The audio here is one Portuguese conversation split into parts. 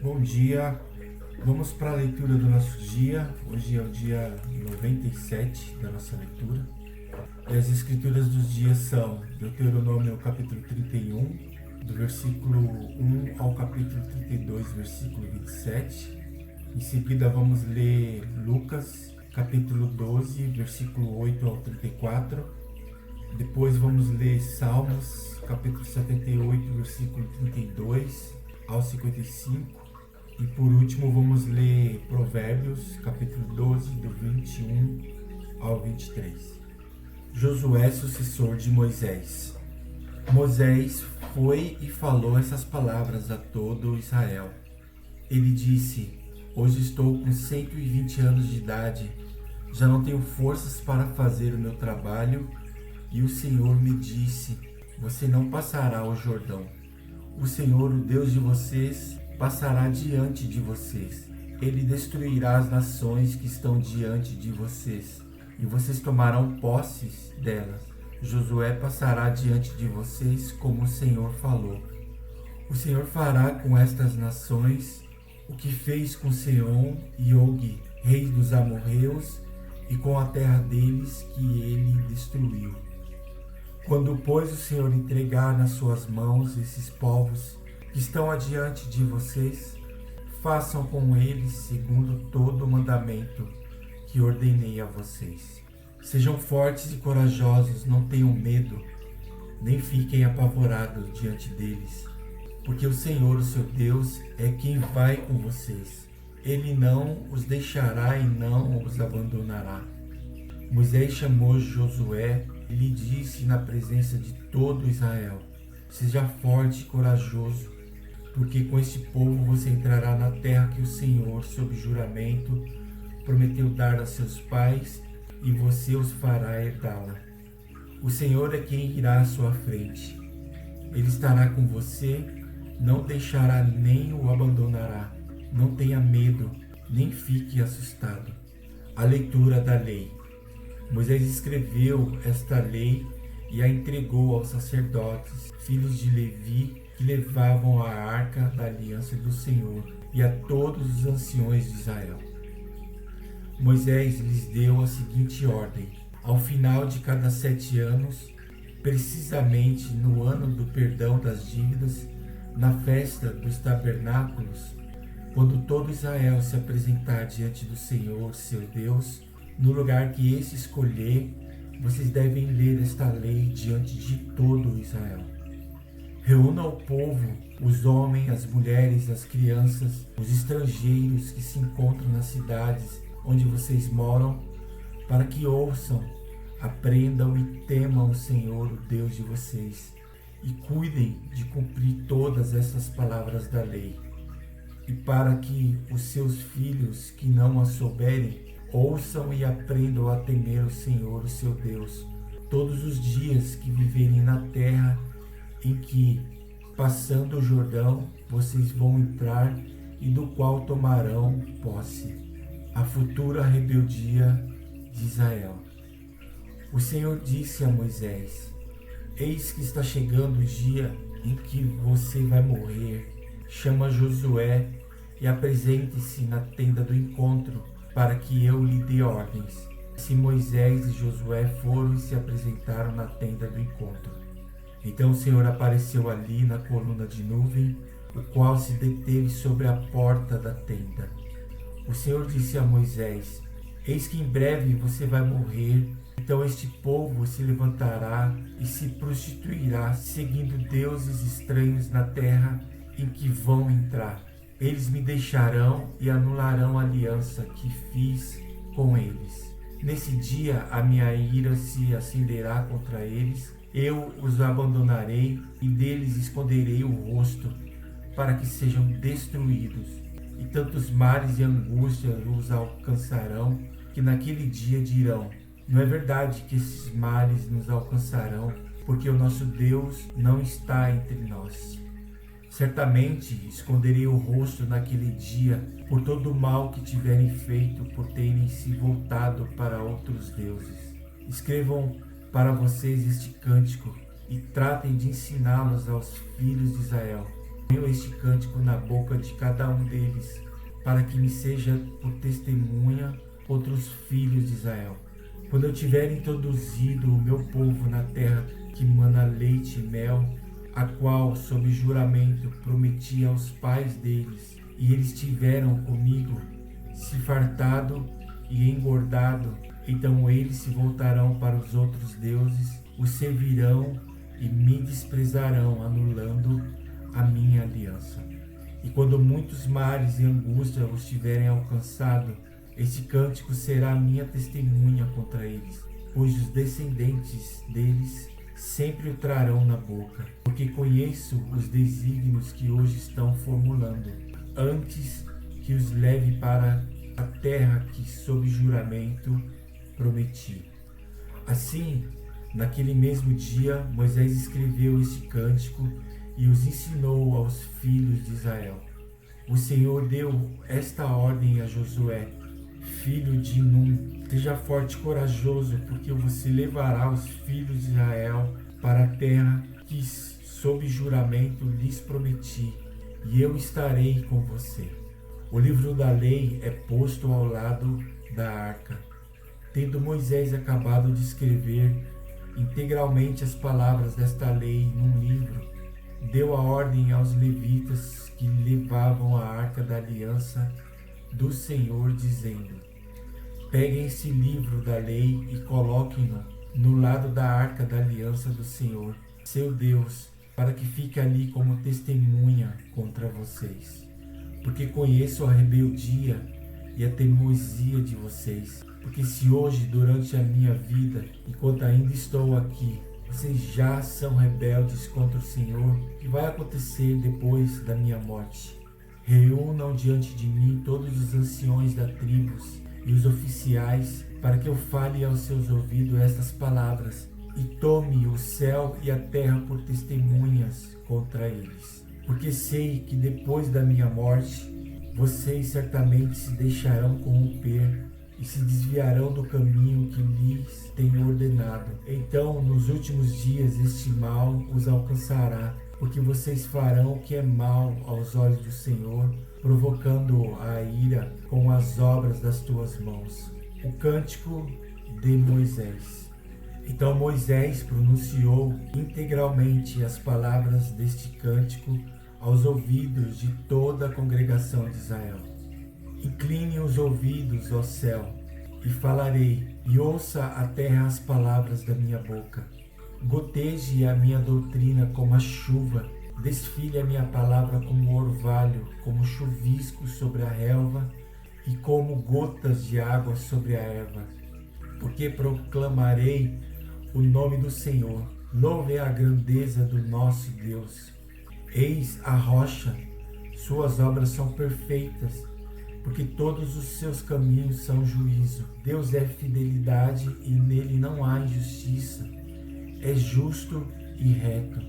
Bom dia, vamos para a leitura do nosso dia. Hoje é o dia 97 da nossa leitura. E as escrituras dos dias são Deuteronômio capítulo 31, do versículo 1 ao capítulo 32, versículo 27. Em seguida vamos ler Lucas capítulo 12, versículo 8 ao 34. Depois vamos ler Salmos capítulo 78, versículo 32 ao 55. E por último vamos ler Provérbios, capítulo 12, do 21 ao 23. Josué, sucessor de Moisés. Moisés foi e falou essas palavras a todo Israel. Ele disse: Hoje estou com 120 anos de idade, já não tenho forças para fazer o meu trabalho, e o Senhor me disse: Você não passará o Jordão. O Senhor, o Deus de vocês, passará diante de vocês. Ele destruirá as nações que estão diante de vocês, e vocês tomarão posses delas. Josué passará diante de vocês como o Senhor falou. O Senhor fará com estas nações o que fez com Sehon e Og, reis dos amorreus, e com a terra deles que ele destruiu. Quando, pois, o Senhor entregar nas suas mãos esses povos que estão adiante de vocês, façam com eles segundo todo o mandamento que ordenei a vocês. Sejam fortes e corajosos, não tenham medo, nem fiquem apavorados diante deles, porque o Senhor, o seu Deus, é quem vai com vocês. Ele não os deixará e não os abandonará. Moisés chamou Josué e lhe disse na presença de todo Israel: Seja forte e corajoso, porque com este povo você entrará na terra que o Senhor, sob juramento, prometeu dar a seus pais, e você os fará herdá-la. O Senhor é quem irá à sua frente. Ele estará com você, não deixará nem o abandonará. Não tenha medo, nem fique assustado. A leitura da lei. Moisés escreveu esta lei e a entregou aos sacerdotes, filhos de Levi, que levavam a arca da aliança do Senhor, e a todos os anciões de Israel. Moisés lhes deu a seguinte ordem: ao final de cada 7 anos, precisamente no ano do perdão das dívidas, na festa dos tabernáculos, quando todo Israel se apresentar diante do Senhor, seu Deus, no lugar que esse escolher, vocês devem ler esta lei diante de todo Israel. Reúna o povo, os homens, as mulheres, as crianças, os estrangeiros que se encontram nas cidades onde vocês moram, para que ouçam, aprendam e temam o Senhor, o Deus de vocês, e cuidem de cumprir todas essas palavras da lei. E para que os seus filhos que não a souberem, ouçam e aprendam a temer o Senhor, o seu Deus, todos os dias que viverem na terra em que, passando o Jordão, vocês vão entrar e do qual tomarão posse, a futura rebeldia de Israel. O Senhor disse a Moisés: Eis que está chegando o dia em que você vai morrer. Chama Josué e apresente-se na tenda do encontro, para que eu lhe dê ordens. Assim Moisés e Josué foram e se apresentaram na tenda do encontro. Então o Senhor apareceu ali na coluna de nuvem, o qual se deteve sobre a porta da tenda. O Senhor disse a Moisés: Eis que em breve você vai morrer, então este povo se levantará e se prostituirá, seguindo deuses estranhos na terra em que vão entrar. Eles me deixarão e anularão a aliança que fiz com eles. Nesse dia a minha ira se acenderá contra eles, eu os abandonarei e deles esconderei o rosto, para que sejam destruídos. E tantos males e angústias os alcançarão, que naquele dia dirão: Não é verdade que esses males nos alcançarão, porque o nosso Deus não está entre nós. Certamente esconderei o rosto naquele dia por todo o mal que tiverem feito por terem se voltado para outros deuses. Escrevam para vocês este cântico e tratem de ensiná-los aos filhos de Israel. Ponho este cântico na boca de cada um deles, para que me seja por testemunha contra os filhos de Israel. Quando eu tiver introduzido o meu povo na terra que mana leite e mel, a qual, sob juramento, prometi aos pais deles, e eles tiveram comigo se fartado e engordado, então eles se voltarão para os outros deuses, os servirão e me desprezarão, anulando a minha aliança. E quando muitos males e angústia os tiverem alcançado, este cântico será a minha testemunha contra eles, pois os descendentes deles sempre o trarão na boca, porque conheço os desígnios que hoje estão formulando, antes que os leve para a terra que, sob juramento, prometi. Assim, naquele mesmo dia, Moisés escreveu este cântico e os ensinou aos filhos de Israel. O Senhor deu esta ordem a Josué, filho de Num: seja forte e corajoso, porque você levará os filhos de Israel para a terra que, sob juramento, lhes prometi, e eu estarei com você. O livro da lei é posto ao lado da arca. Tendo Moisés acabado de escrever integralmente as palavras desta lei num livro, deu a ordem aos levitas que levavam a arca da aliança do Senhor, dizendo: peguem esse livro da lei e coloquem-no no lado da arca da aliança do Senhor, seu Deus, para que fique ali como testemunha contra vocês. Porque conheço a rebeldia e a teimosia de vocês. Porque se hoje, durante a minha vida, enquanto ainda estou aqui, vocês já são rebeldes contra o Senhor, o que vai acontecer depois da minha morte? Reúnam diante de mim todos os anciões das tribos e os oficiais, para que eu fale aos seus ouvidos estas palavras, e tome o céu e a terra por testemunhas contra eles. Porque sei que depois da minha morte, vocês certamente se deixarão corromper e se desviarão do caminho que lhes tenho ordenado. Então, nos últimos dias, este mal os alcançará, porque vocês farão o que é mal aos olhos do Senhor, provocando a ira com as obras das tuas mãos. O cântico de Moisés. Então Moisés pronunciou integralmente as palavras deste cântico aos ouvidos de toda a congregação de Israel. Incline os ouvidos, ó céu, e falarei, e ouça a terra as palavras da minha boca. Goteje a minha doutrina como a chuva, desfile a minha palavra como orvalho, como chuvisco sobre a relva e como gotas de água sobre a erva. Porque proclamarei o nome do Senhor, louve a grandeza do nosso Deus. Eis a rocha, suas obras são perfeitas, porque todos os seus caminhos são juízo. Deus é fidelidade e nele não há injustiça. É justo e reto.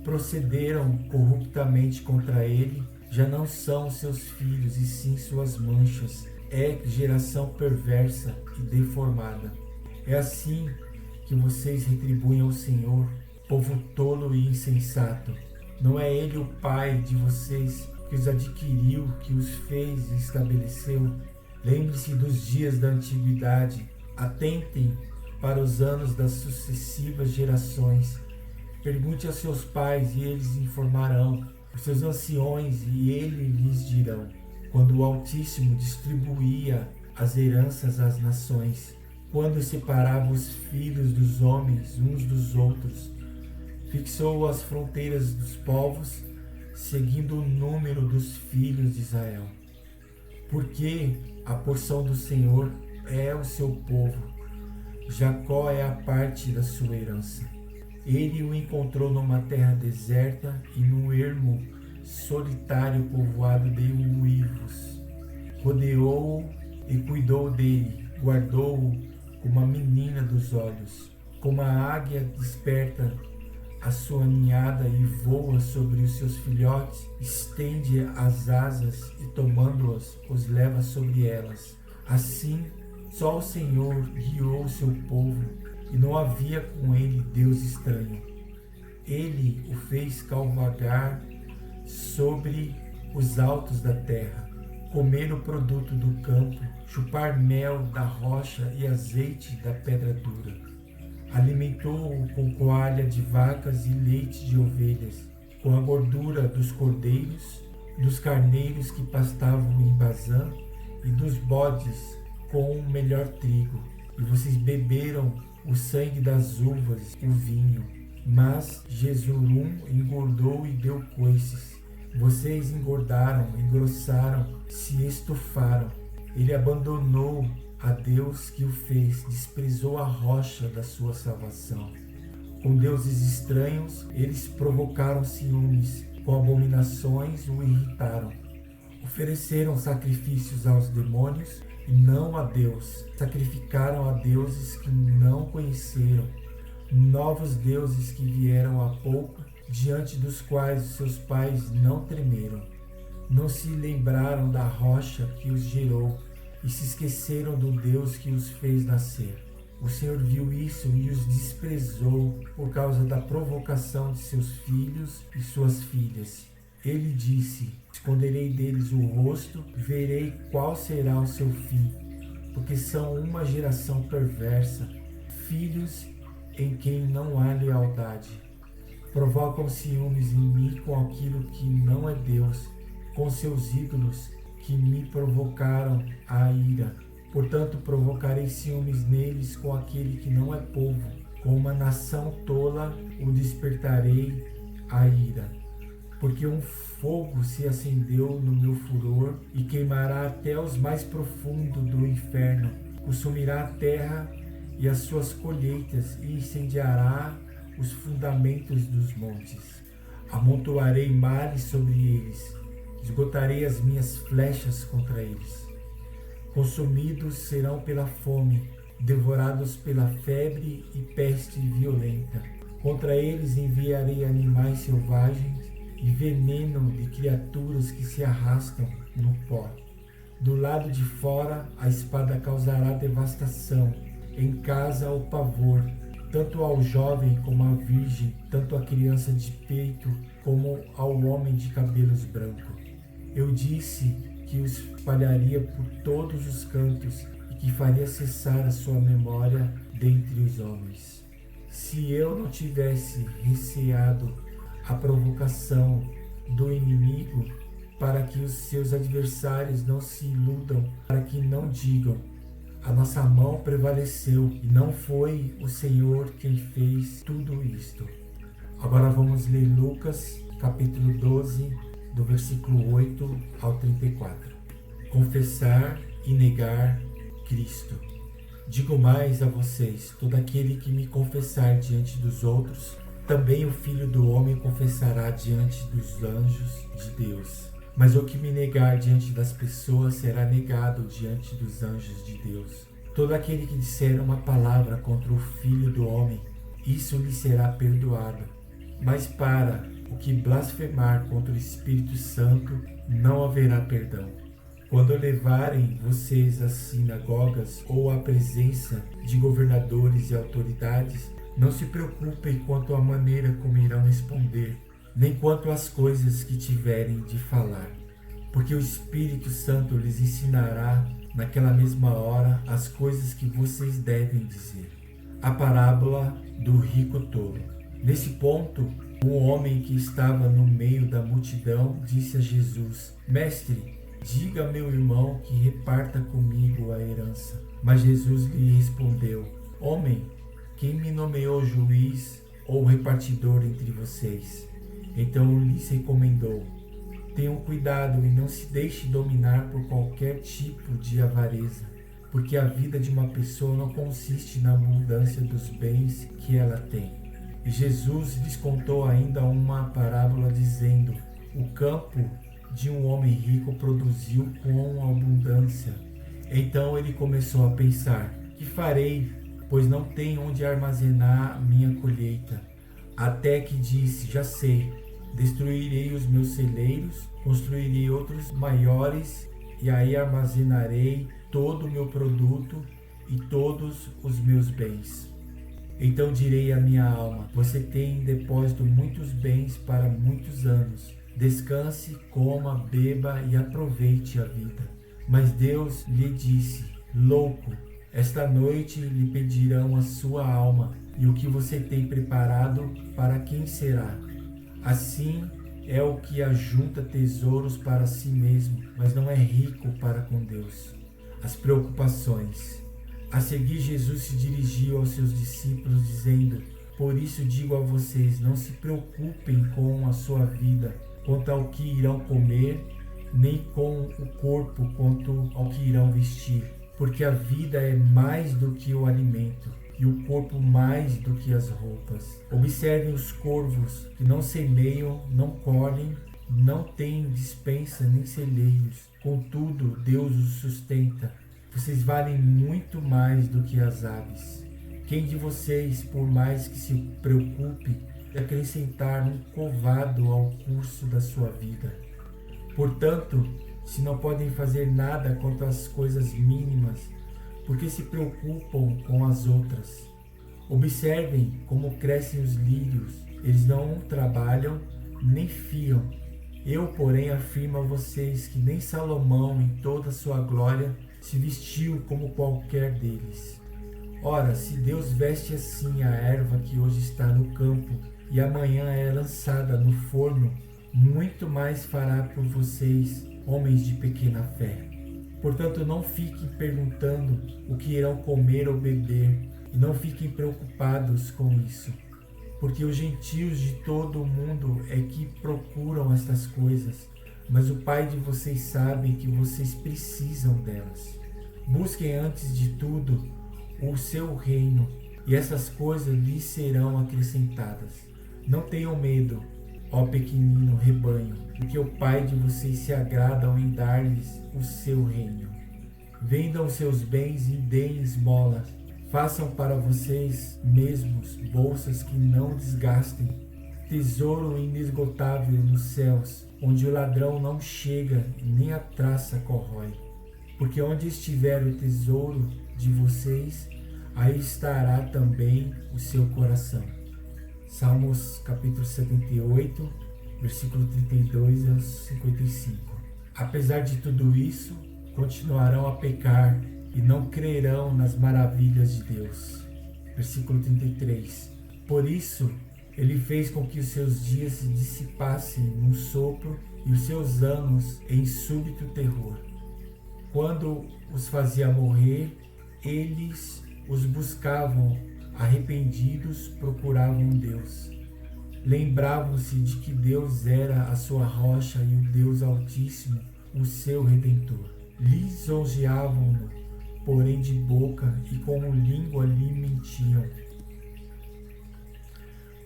Procederam corruptamente contra ele, já não são seus filhos, e sim suas manchas. É geração perversa e deformada. É assim que vocês retribuem ao Senhor, povo tolo e insensato. Não é ele o Pai de vocês, que os adquiriu, que os fez e estabeleceu? Lembre-se dos dias da antiguidade, atentem para os anos das sucessivas gerações. Pergunte a seus pais e eles informarão, os seus anciões e eles lhes dirão. Quando o Altíssimo distribuía as heranças às nações, quando separava os filhos dos homens uns dos outros, fixou as fronteiras dos povos, seguindo o número dos filhos de Israel. Porque a porção do Senhor é o seu povo, Jacó é a parte da sua herança. Ele o encontrou numa terra deserta e num ermo solitário povoado de uivos. Rodeou-o e cuidou dele, guardou-o como a menina dos olhos. Como a águia desperta a sua ninhada e voa sobre os seus filhotes, estende as asas e tomando-as, os leva sobre elas. Assim, só o Senhor guiou o seu povo, e não havia com ele Deus estranho. Ele o fez cavalgar sobre os altos da terra, comer o produto do campo, chupar mel da rocha e azeite da pedra dura. Alimentou-o com coalha de vacas e leite de ovelhas, com a gordura dos cordeiros, dos carneiros que pastavam em Bazã e dos bodes com o melhor trigo. E vocês beberam o sangue das uvas, o vinho. Mas Jesurum engordou e deu coices. Vocês engordaram, engrossaram, se estufaram. Ele abandonou a Deus que o fez, desprezou a rocha da sua salvação. Com deuses estranhos, eles provocaram ciúmes, com abominações o irritaram. Ofereceram sacrifícios aos demônios e não a Deus. Sacrificaram a deuses que não conheceram, novos deuses que vieram há pouco, diante dos quais os seus pais não tremeram. Não se lembraram da rocha que os gerou e se esqueceram do Deus que os fez nascer. O Senhor viu isso e os desprezou por causa da provocação de seus filhos e suas filhas. Ele disse: esconderei deles o rosto, verei qual será o seu fim, porque são uma geração perversa, filhos em quem não há lealdade. Provocam ciúmes em mim com aquilo que não é Deus, com seus ídolos que me provocaram a ira. Portanto, provocarei ciúmes neles com aquele que não é povo, com uma nação tola o despertarei a ira. Porque um fogo se acendeu no meu furor e queimará até os mais profundos do inferno, consumirá a terra e as suas colheitas e incendiará os fundamentos dos montes. Amontoarei males sobre eles, esgotarei as minhas flechas contra eles. Consumidos serão pela fome, devorados pela febre e peste violenta. Contra eles enviarei animais selvagens e veneno de criaturas que se arrastam no pó. Do lado de fora a espada causará devastação, em casa o pavor, tanto ao jovem como à virgem, tanto à criança de peito como ao homem de cabelos brancos. Eu disse que os espalharia por todos os cantos e que faria cessar a sua memória dentre os homens. Se eu não tivesse receado a provocação do inimigo, para que os seus adversários não se iludam, para que não digam: a nossa mão prevaleceu e não foi o Senhor quem fez tudo isto. Agora vamos ler Lucas, capítulo 12, do versículo 8 ao 34. Confessar e negar Cristo. Digo mais a vocês: todo aquele que me confessar diante dos outros, também o Filho do Homem confessará diante dos anjos de Deus. Mas o que me negar diante das pessoas será negado diante dos anjos de Deus. Todo aquele que disser uma palavra contra o Filho do Homem, isso lhe será perdoado. Mas para o que blasfemar contra o Espírito Santo, não haverá perdão. Quando levarem vocês às sinagogas ou à presença de governadores e autoridades, não se preocupem quanto à maneira como irão responder, nem quanto às coisas que tiverem de falar, porque o Espírito Santo lhes ensinará naquela mesma hora as coisas que vocês devem dizer. A parábola do rico tolo. Nesse ponto, um homem que estava no meio da multidão disse a Jesus: Mestre, diga a meu irmão que reparta comigo a herança. Mas Jesus lhe respondeu: Homem, quem me nomeou juiz ou repartidor entre vocês? Então lhes recomendou: tenham cuidado e não se deixe dominar por qualquer tipo de avareza, porque a vida de uma pessoa não consiste na abundância dos bens que ela tem. E Jesus lhes contou ainda uma parábola dizendo: o campo de um homem rico produziu com abundância. Então ele começou a pensar: que farei, pois não tenho onde armazenar minha colheita? Até que disse: já sei, destruirei os meus celeiros, construirei outros maiores, e aí armazenarei todo o meu produto e todos os meus bens. Então direi à minha alma: você tem em depósito muitos bens para muitos anos. Descanse, coma, beba e aproveite a vida. Mas Deus lhe disse: louco, esta noite lhe pedirão a sua alma, e o que você tem preparado, para quem será? Assim é o que ajunta tesouros para si mesmo, mas não é rico para com Deus. As preocupações. A seguir, Jesus se dirigiu aos seus discípulos, dizendo: por isso digo a vocês, não se preocupem com a sua vida, quanto ao que irão comer, nem com o corpo, quanto ao que irão vestir. Porque a vida é mais do que o alimento, e o corpo mais do que as roupas. Observem os corvos, que não semeiam, não colhem, não têm despensa nem celeiros. Contudo, Deus os sustenta. Vocês valem muito mais do que as aves. Quem de vocês, por mais que se preocupe, acrescentar um covado ao curso da sua vida? Portanto, se não podem fazer nada quanto às coisas mínimas, por que se preocupam com as outras? Observem como crescem os lírios, eles não trabalham nem fiam. Eu, porém, afirmo a vocês que nem Salomão, em toda a sua glória, se vestiu como qualquer deles. Ora, se Deus veste assim a erva que hoje está no campo e amanhã é lançada no forno, muito mais fará por vocês, homens de pequena fé. Portanto, não fiquem perguntando o que irão comer ou beber, e não fiquem preocupados com isso, porque os gentios de todo o mundo é que procuram estas coisas, mas o Pai de vocês sabe que vocês precisam delas. Busquem antes de tudo o seu reino, e essas coisas lhes serão acrescentadas. Não tenham medo, ó pequenino rebanho, porque o Pai de vocês se agrada em dar-lhes o seu reino. Vendam seus bens e deem esmolas. Façam para vocês mesmos bolsas que não desgastem, tesouro inesgotável nos céus, onde o ladrão não chega nem a traça corrói. Porque onde estiver o tesouro de vocês, aí estará também o seu coração. Salmos capítulo 78, versículo 32 aos 55. Apesar de tudo isso, continuarão a pecar e não crerão nas maravilhas de Deus. Versículo 33. Por isso, ele fez com que os seus dias se dissipassem num sopro e os seus anos em súbito terror. Quando os fazia morrer, eles os buscavam, arrependidos, procuravam Deus. Lembravam-se de que Deus era a sua rocha e o Deus Altíssimo, o seu Redentor. Lisonjeavam-no, porém de boca e com língua lhe mentiam,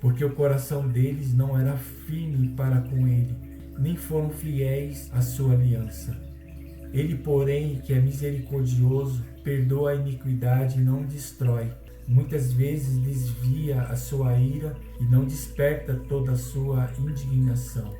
porque o coração deles não era firme para com ele, nem foram fiéis à sua aliança. Ele, porém, que é misericordioso, perdoa a iniquidade e não destrói. Muitas vezes desvia a sua ira e não desperta toda a sua indignação.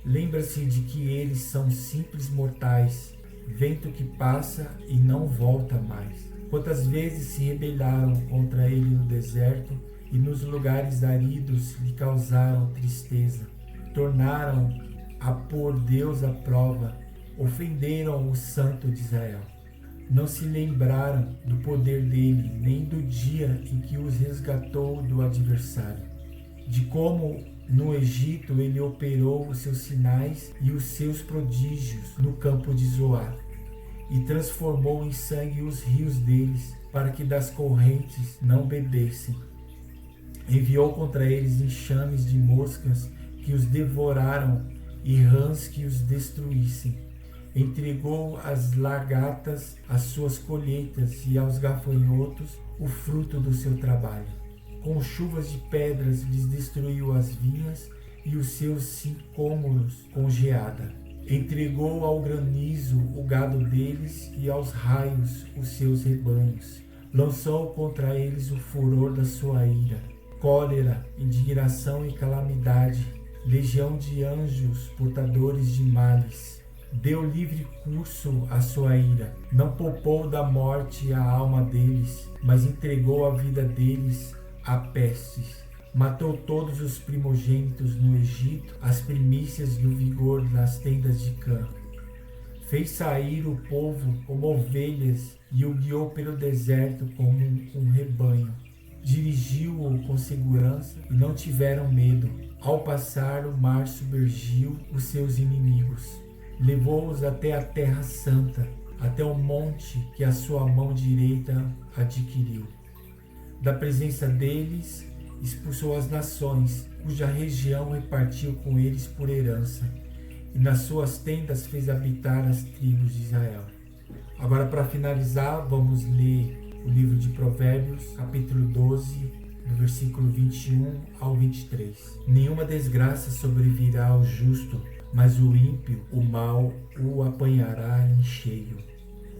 Lembra-se de que eles são simples mortais, vento que passa e não volta mais. Quantas vezes se rebelaram contra ele no deserto e nos lugares áridos lhe causaram tristeza. Tornaram a pôr Deus à prova, ofenderam o Santo de Israel. Não se lembraram do poder dele, nem do dia em que os resgatou do adversário, de como no Egito ele operou os seus sinais e os seus prodígios no campo de Zoar, e transformou em sangue os rios deles, para que das correntes não bebessem. Enviou contra eles enxames de moscas que os devoraram e rãs que os destruíssem. Entregou às lagartas as suas colheitas e aos gafanhotos o fruto do seu trabalho. Com chuvas de pedras lhes destruiu as vinhas e os seus sicômoros com geada. Entregou ao granizo o gado deles e aos raios os seus rebanhos. Lançou contra eles o furor da sua ira, cólera, indignação e calamidade, legião de anjos portadores de males. Deu livre curso à sua ira, não poupou da morte a alma deles, mas entregou a vida deles a pestes. Matou todos os primogênitos no Egito, as primícias do vigor nas tendas de Cã. Fez sair o povo como ovelhas e o guiou pelo deserto como um rebanho. Dirigiu-o com segurança e não tiveram medo. Ao passar, o mar submergiu os seus inimigos. Levou-os até a terra santa, até o monte que a sua mão direita adquiriu. Da presença deles, expulsou as nações, cuja região repartiu com eles por herança, e nas suas tendas fez habitar as tribos de Israel. Agora, para finalizar, vamos ler o livro de Provérbios, capítulo 12, do versículo 21 ao 23. Nenhuma desgraça sobrevirá ao justo, mas o ímpio, o mal, o apanhará em cheio.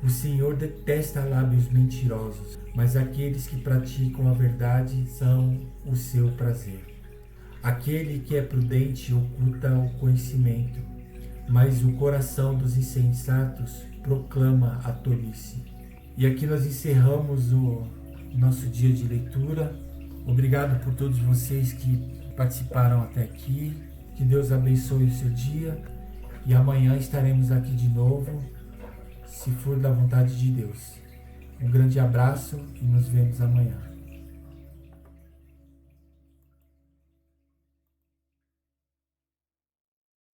O Senhor detesta lábios mentirosos, mas aqueles que praticam a verdade são o seu prazer. Aquele que é prudente oculta o conhecimento, mas o coração dos insensatos proclama a tolice. E aqui nós encerramos o nosso dia de leitura. Obrigado por todos vocês que participaram até aqui. Que Deus abençoe o seu dia. E amanhã estaremos aqui de novo, se for da vontade de Deus. Um grande abraço e nos vemos amanhã.